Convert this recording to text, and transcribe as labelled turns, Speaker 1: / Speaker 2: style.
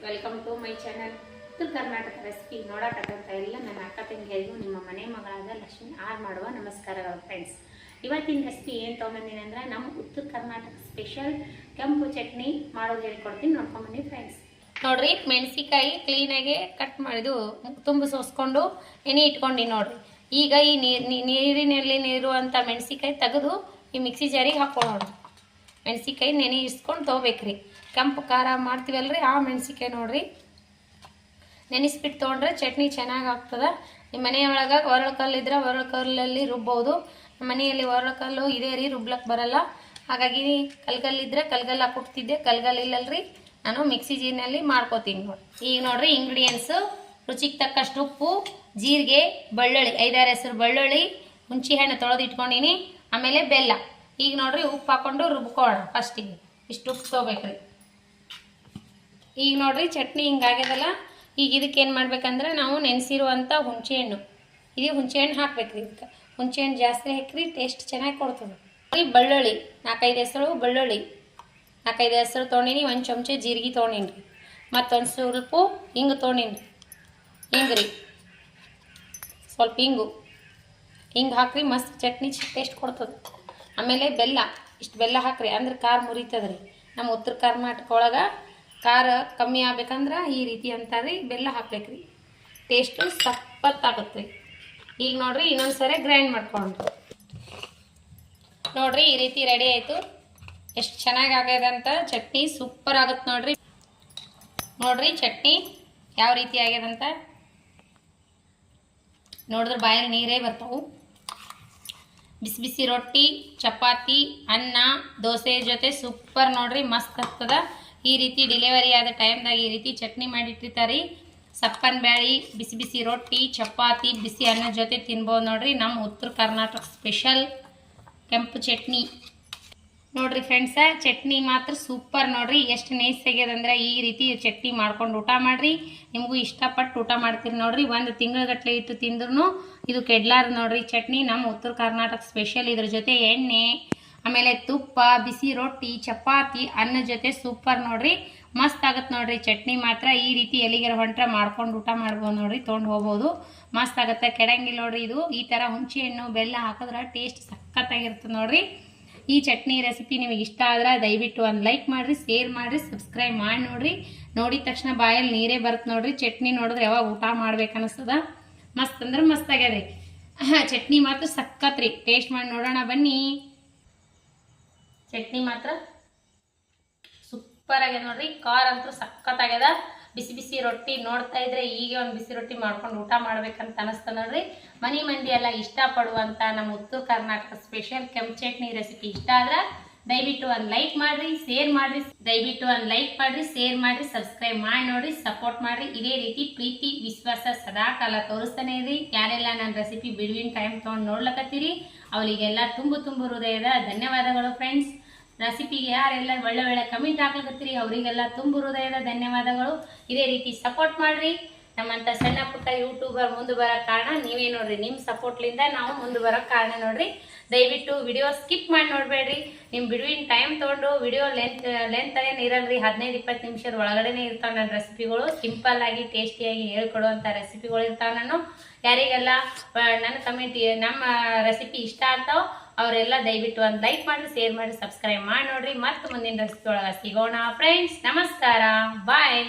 Speaker 1: Welcome to my channel. ಉತ್ತರ Karnataka recipe ನೋಡಕತ್ತಂತ ಎಲ್ಲ ನನ್ನ ಅಕ್ಕ ತಂಗಿಯರಿಗೂ ನಿಮ್ಮ ಮನೆ ಮಗಳಾದ ಲಕ್ಷ್ಮಿ ಆರ್ ಮಾಡುವ ನಮಸ್ಕಾರಗಳು ಫ್ರೆಂಡ್ಸ್. ಇವತ್ತಿನ ರೆಸಿಪಿ ಏನು ತೊಗೊಂಬಂದಿನಿ ಅಂದ್ರೆ ನಮ್ಮ ಉತ್ತರ ಕರ್ನಾಟಕ ಸ್ಪೆಷಲ್ ಕೆಂಪು ಚಟ್ನಿ ಮಾಡೋದು ಹೇಳ್ಕೊಡ್ತೀನಿ, ನೋಡ್ಕೊಂಬನ್ನಿ ಫ್ರೆಂಡ್ಸ್. ನೋಡ್ರಿ, ಮೆಣಸಿಕಾಯಿ ಕ್ಲೀನಾಗಿ ಕಟ್ ಮಾಡಿದು ತುಂಬಿ ಸೋಸ್ಕೊಂಡು ಎಣ್ಣೆ ಇಟ್ಕೊಂಡು ನೋಡ್ರಿ. ಈಗ ಈ ನೀರಿನಲ್ಲಿ ಇರುವಂಥ ಮೆಣಸಿಕಾಯಿ ತೆಗೆದು ಈ ಮಿಕ್ಸಿ ಜಾರಿಗೆ ಹಾಕೊಳ್ಳೋಣ. ಮೆಣಸಿಕಾಯಿ ನೆನೆ ಇಸ್ಕೊಂಡು ತೊಗೋಬೇಕ್ರಿ. ಕೆಂಪು ಖಾರ ಮಾಡ್ತೀವಲ್ರಿ ಆ ಮೆಣಸಿಕಾಯಿ ನೋಡ್ರಿ ನೆನೆಸ್ಬಿಟ್ಟು ತೊಗೊಂಡ್ರೆ ಚಟ್ನಿ ಚೆನ್ನಾಗಿ ಆಗ್ತದೆ. ನಿಮ್ಮ ಮನೆಯೊಳಗೆ ಒರಳು ಇದ್ರೆ ಒರಳು ಕಲ್ಲಲ್ಲಿ ರುಬ್ಬೋದು. ನಮ್ಮ ಮನೆಯಲ್ಲಿ ಒರಳು ಕಲ್ಲು ಇದೇ ರೀ, ರುಬ್ಲಕ್ಕೆ ಬರಲ್ಲ. ಹಾಗಾಗಿ ಕಲ್ಗಲ್ಲಿದ್ದರೆ ಕಲ್ಗಲ್ಲ ಹಾಕ್ಬಿಡ್ತಿದ್ದೆ, ಕಲ್ಗಲ್ಲಿಲ್ಲಲ್ರಿ ನಾನು ಮಿಕ್ಸಿ ಜಾರ್ನಲ್ಲಿ ಮಾಡ್ಕೋತೀನಿ ನೋಡಿ. ಈಗ ನೋಡ್ರಿ ಇಂಗ್ರೀಡಿಯೆಂಟ್ಸು: ರುಚಿಗೆ ತಕ್ಕಷ್ಟು ಉಪ್ಪು, ಜೀರಿಗೆ, ಬೆಳ್ಳುಳ್ಳಿ 5-6 ಹೆಸರು ಬೆಳ್ಳುಳ್ಳಿ, ಹುಣಸೆ ಹಣ್ಣು ತೊಳೆದು ಇಟ್ಕೊಂಡಿನಿ, ಆಮೇಲೆ ಬೆಲ್ಲ. ಈಗ ನೋಡ್ರಿ ಉಪ್ಪು ಹಾಕ್ಕೊಂಡು ರುಬ್ಕೊಳ್ಳೋಣ. ಫಸ್ಟಿಗೆ ಇಷ್ಟು ಉಪ್ಪು ತೊಗೋಬೇಕ್ರಿ. ಈಗ ನೋಡ್ರಿ ಚಟ್ನಿ ಹಿಂಗಾಗ್ಯದಲ್ಲ. ಈಗ ಇದಕ್ಕೆ ಏನು ಮಾಡ್ಬೇಕಂದ್ರೆ ನಾವು ನೆನೆಸಿರುವಂಥ ಹುಣಸೆ ಹಣ್ಣು, ಇದು ಹುಣಸೆ ಹಣ್ಣು ಹಾಕ್ಬೇಕ್ರಿ. ಇದಕ್ಕೆ ಹುಣಸೆ ಹಣ್ಣು ಜಾಸ್ತಿ ಹಾಕ್ರಿ, ಟೇಸ್ಟ್ ಚೆನ್ನಾಗಿ ಕೊಡ್ತದೆ. ಬೆಳ್ಳುಳ್ಳಿ 4-5 ಹೆಸರು ಬೆಳ್ಳುಳ್ಳಿ, 4-5 ಹೆಸರು ತೊಗೊಂಡಿನಿ. 1 ಚಮಚ ಜೀರಿಗೆ ತೊಗೊಂಡಿನಿ, ಮತ್ತೊಂದು ಸ್ವಲ್ಪ ಹಿಂಗು ತೊಗೊಂಡಿನಿ. ಹಿಂಗ್ರಿ ಸ್ವಲ್ಪ ಹಿಂಗೆ ಹಾಕ್ರಿ, ಮಸ್ತ್ ಚಟ್ನಿ ಟೇಸ್ಟ್ ಕೊಡ್ತದೆ. ಆಮೇಲೆ ಬೆಲ್ಲ, ಇಷ್ಟು ಬೆಲ್ಲ ಹಾಕ್ರಿ, ಅಂದ್ರೆ ಖಾರ ಮುರಿತದ್ರಿ. ನಮ್ಮ ಉತ್ತರ ಕರ್ನಾಟಕ ಒಳಗೆ ಖಾರ ಕಮ್ಮಿ ಆಗ್ಬೇಕಂದ್ರೆ ಈ ರೀತಿ ಅಂತಾರ್ರಿ, ಬೆಲ್ಲ ಹಾಕ್ಬೇಕ್ರಿ, ಟೇಸ್ಟು ಸಪ್ಪತ್ತಾಗುತ್ತೆ. ಈಗ ನೋಡ್ರಿ ಇನ್ನೊಂದು ಸರಿ ಗ್ರೈಂಡ್ ಮಾಡ್ಕೊಂಡು ನೋಡ್ರಿ ಈ ರೀತಿ ರೆಡಿ ಆಯಿತು. ಎಷ್ಟು ಚೆನ್ನಾಗಿ ಆಗ್ಯದ ಅಂತ ಚಟ್ನಿ, ಸೂಪರ್ ಆಗುತ್ತೆ ನೋಡ್ರಿ. ನೋಡ್ರಿ ಚಟ್ನಿ ಯಾವ ರೀತಿ ಆಗ್ಯದಂತ ನೋಡಿದ್ರೆ ಬಾಯಲ್ಲಿ ನೀರೇ ಬರ್ತಾವು. ಬಿಸಿ ಬಿಸಿ ರೊಟ್ಟಿ, ಚಪಾತಿ, ಅನ್ನ, ದೋಸೆ ಜೊತೆ ಸೂಪರ್ ನೋಡ್ರಿ, ಮಸ್ತ್ ಆಗ್ತದ. ಈ ರೀತಿ ಡೆಲಿವರಿ ಆದ ಟೈಮ್ದಾಗ ಈ ರೀತಿ ಚಟ್ನಿ ಮಾಡಿಟ್ಟಿರ್ತಾರೆ. ಸಪ್ಪನ್ ಬ್ಯಾಳಿ, ಬಿಸಿ ಬಿಸಿ ರೊಟ್ಟಿ, ಚಪಾತಿ, ಬಿಸಿ ಅನ್ನ ಜೊತೆ ತಿನ್ಬೋದು ನೋಡ್ರಿ. ನಮ್ಮ ಉತ್ತರ ಕರ್ನಾಟಕ ಸ್ಪೆಷಲ್ ಕೆಂಪು ಚಟ್ನಿ ನೋಡ್ರಿ ಫ್ರೆಂಡ್ಸ. ಚಟ್ನಿ ಮಾತ್ರ ಸೂಪರ್ ನೋಡ್ರಿ, ಎಷ್ಟು ನೈಸ್ ಆಗ್ಯದಂದ್ರೆ ಈ ರೀತಿ ಚಟ್ನಿ ಮಾಡ್ಕೊಂಡು ಊಟ ಮಾಡ್ರಿ. ನಿಮಗೂ ಇಷ್ಟಪಟ್ಟು ಊಟ ಮಾಡ್ತೀರಿ ನೋಡ್ರಿ. 1 ತಿಂಗಳಗಟ್ಟಲೆ ಇಟ್ಟು ತಿಂದ್ರೂ ಇದು ಕೆಡ್ಲಾರ ನೋಡ್ರಿ ಚಟ್ನಿ. ನಮ್ಮ ಉತ್ತರ ಕರ್ನಾಟಕ ಸ್ಪೆಷಲ್. ಇದ್ರ ಜೊತೆ ಎಣ್ಣೆ, ಆಮೇಲೆ ತುಪ್ಪ, ಬಿಸಿ ರೊಟ್ಟಿ, ಚಪಾತಿ, ಅನ್ನ ಜೊತೆ ಸೂಪರ್ ನೋಡ್ರಿ, ಮಸ್ತ್ ಆಗತ್ತೆ ನೋಡ್ರಿ ಚಟ್ನಿ ಮಾತ್ರ. ಈ ರೀತಿ ಎಲ್ಲಿಗಾರ ಹೊಂಟ್ರೆ ಮಾಡ್ಕೊಂಡು ಊಟ ಮಾಡ್ಬೋದು ನೋಡ್ರಿ, ತೊಗೊಂಡು ಹೋಗ್ಬೋದು, ಮಸ್ತ್ ಆಗುತ್ತೆ, ಕೆಡಂಗಿಲ್ಲ ನೋಡ್ರಿ. ಇದು ಈ ಥರ ಹುಣಸೆ ಹಣ್ಣು ಬೆಲ್ಲ ಹಾಕಿದ್ರೆ ಟೇಸ್ಟ್ ಸಖತ್ತಾಗಿರ್ತದೆ ನೋಡ್ರಿ. ಈ ಚಟ್ನಿ ರೆಸಿಪಿ ನಿಮಗೆ ಇಷ್ಟ ಆದ್ರೆ ದಯವಿಟ್ಟು ಒಂದು ಲೈಕ್ ಮಾಡಿರಿ, ಶೇರ್ ಮಾಡಿರಿ, ಸಬ್ಸ್ಕ್ರೈಬ್ ಮಾಡಿ ನೋಡ್ರಿ. ನೋಡಿದ ತಕ್ಷಣ ಬಾಯಲ್ಲಿ ನೀರೇ ಬರುತ್ತೆ ನೋಡ್ರಿ. ಚಟ್ನಿ ನೋಡಿದ್ರೆ ಯಾವಾಗ ಊಟ ಮಾಡ್ಬೇಕು ಅನಿಸ್ತದ. ಮಸ್ತ್ ಅಂದ್ರೆ ಮಸ್ತ್ ಆಗ್ಯದ ಚಟ್ನಿ ಮಾತ್ರ ಸಖತ್ ರೀ. ಟೇಸ್ಟ್ ಮಾಡಿ ನೋಡೋಣ ಬನ್ನಿ. ಚಟ್ನಿ ಮಾತ್ರ ಸೂಪರ್ ಆಗ್ಯದ ನೋಡ್ರಿ, ಖಾರ ಅಂತೂ ಸಖತ್ ಆಗ್ಯದ. ಬಿಸಿ ಬಿಸಿ ರೊಟ್ಟಿ ನೋಡ್ತಾ ಇದ್ರೆ ಈಗ ಒಂದು ಬಿಸಿ ರೊಟ್ಟಿ ಮಾಡ್ಕೊಂಡು ಊಟ ಮಾಡ್ಬೇಕಂತ ಅನಿಸ್ತ ನೋಡ್ರಿ. ಮನೆ ಮಂದಿ ಎಲ್ಲ ಇಷ್ಟಪಡುವಂಥ ನಮ್ಮ ಉತ್ತರ ಕರ್ನಾಟಕ ಸ್ಪೆಷಲ್ ಕೆಂಪು ಚಟ್ನಿ ರೆಸಿಪಿ ಇಷ್ಟ ಆದ್ರೆ ದಯವಿಟ್ಟು ಒಂದು ಲೈಕ್ ಮಾಡಿರಿ, ಶೇರ್ ಮಾಡಿರಿ, ಶೇರ್ ಮಾಡಿರಿ, ಸಬ್ಸ್ಕ್ರೈಬ್ ಮಾಡಿ ನೋಡ್ರಿ, ಸಪೋರ್ಟ್ ಮಾಡಿರಿ. ಇದೇ ರೀತಿ ಪ್ರೀತಿ ವಿಶ್ವಾಸ ಸದಾ ಕಾಲ ತೋರಿಸ್ತಾನೆ ಇರಿ. ಯಾರೆಲ್ಲ ನನ್ನ ರೆಸಿಪಿ ಬಿಡುವಿನ ಟೈಮ್ ತೊಗೊಂಡು ನೋಡ್ಲಕತ್ತೀರಿ ಅವರಿಗೆಲ್ಲ ತುಂಬು ಹೃದಯದ ಧನ್ಯವಾದಗಳು ಫ್ರೆಂಡ್ಸ್. ರೆಸಿಪಿಗೆ ಯಾರೆಲ್ಲ ಒಳ್ಳೆ ಕಮೆಂಟ್ ಹಾಕ್ಲಕತ್ತೀರಿ ಅವರಿಗೆಲ್ಲ ತುಂಬು ಹೃದಯದ ಧನ್ಯವಾದಗಳು. ಇದೇ ರೀತಿ ಸಪೋರ್ಟ್ ಮಾಡಿರಿ. ನಮ್ಮಂಥ ಸಣ್ಣ ಪುಟ್ಟ ಯೂಟ್ಯೂಬರ್ ಮುಂದೆ ಬರೋಕ್ಕೆ ಕಾರಣ ನೀವೇ ನೋಡ್ರಿ. ನಿಮ್ಮ ಸಪೋರ್ಟ್ಲಿಂದ ನಾವು ಮುಂದೆ ಬರೋಕ್ಕೆ ಕಾರಣ ನೋಡ್ರಿ. ದಯವಿಟ್ಟು ವಿಡಿಯೋ ಸ್ಕಿಪ್ ಮಾಡಿ ನೋಡಬೇಡ್ರಿ. ನಿಮ್ಮ ಬಿಡುವಿನ ಟೈಮ್ ತೊಗೊಂಡು ವಿಡಿಯೋ ಲೆಂತ್ ಏನು ಇರಲ್ರಿ, 15-20 ನಿಮಿಷದ ಒಳಗಡೆನೇ ಇರ್ತಾವೆ ನನ್ನ ರೆಸಿಪಿಗಳು. ಸಿಂಪಲ್ ಆಗಿ ಟೇಸ್ಟಿಯಾಗಿ ಹೇಳ್ಕೊಡುವಂಥ ರೆಸಿಪಿಗಳು ಇರ್ತಾವೆ. ನಾನು ಯಾರಿಗೆಲ್ಲ ನನ್ನ ಕಮೆಂಟ್ ನಮ್ಮ ರೆಸಿಪಿ ಇಷ್ಟ ಆಗ್ತಾವೆ ಅವರೆಲ್ಲ ದಯವಿಟ್ಟು ಒಂದು ಲೈಕ್ ಮಾಡಿ, ಶೇರ್ ಮಾಡಿ, ಸಬ್ಸ್ಕ್ರೈಬ್ ಮಾಡಿ ನೋಡ್ರಿ. ಮತ್ತೆ ಮುಂದಿನ ರೆಸಿಪಿ ಒಳಗೆ ಸಿಗೋಣ ಫ್ರೆಂಡ್ಸ್. ನಮಸ್ಕಾರ, ಬಾಯ್.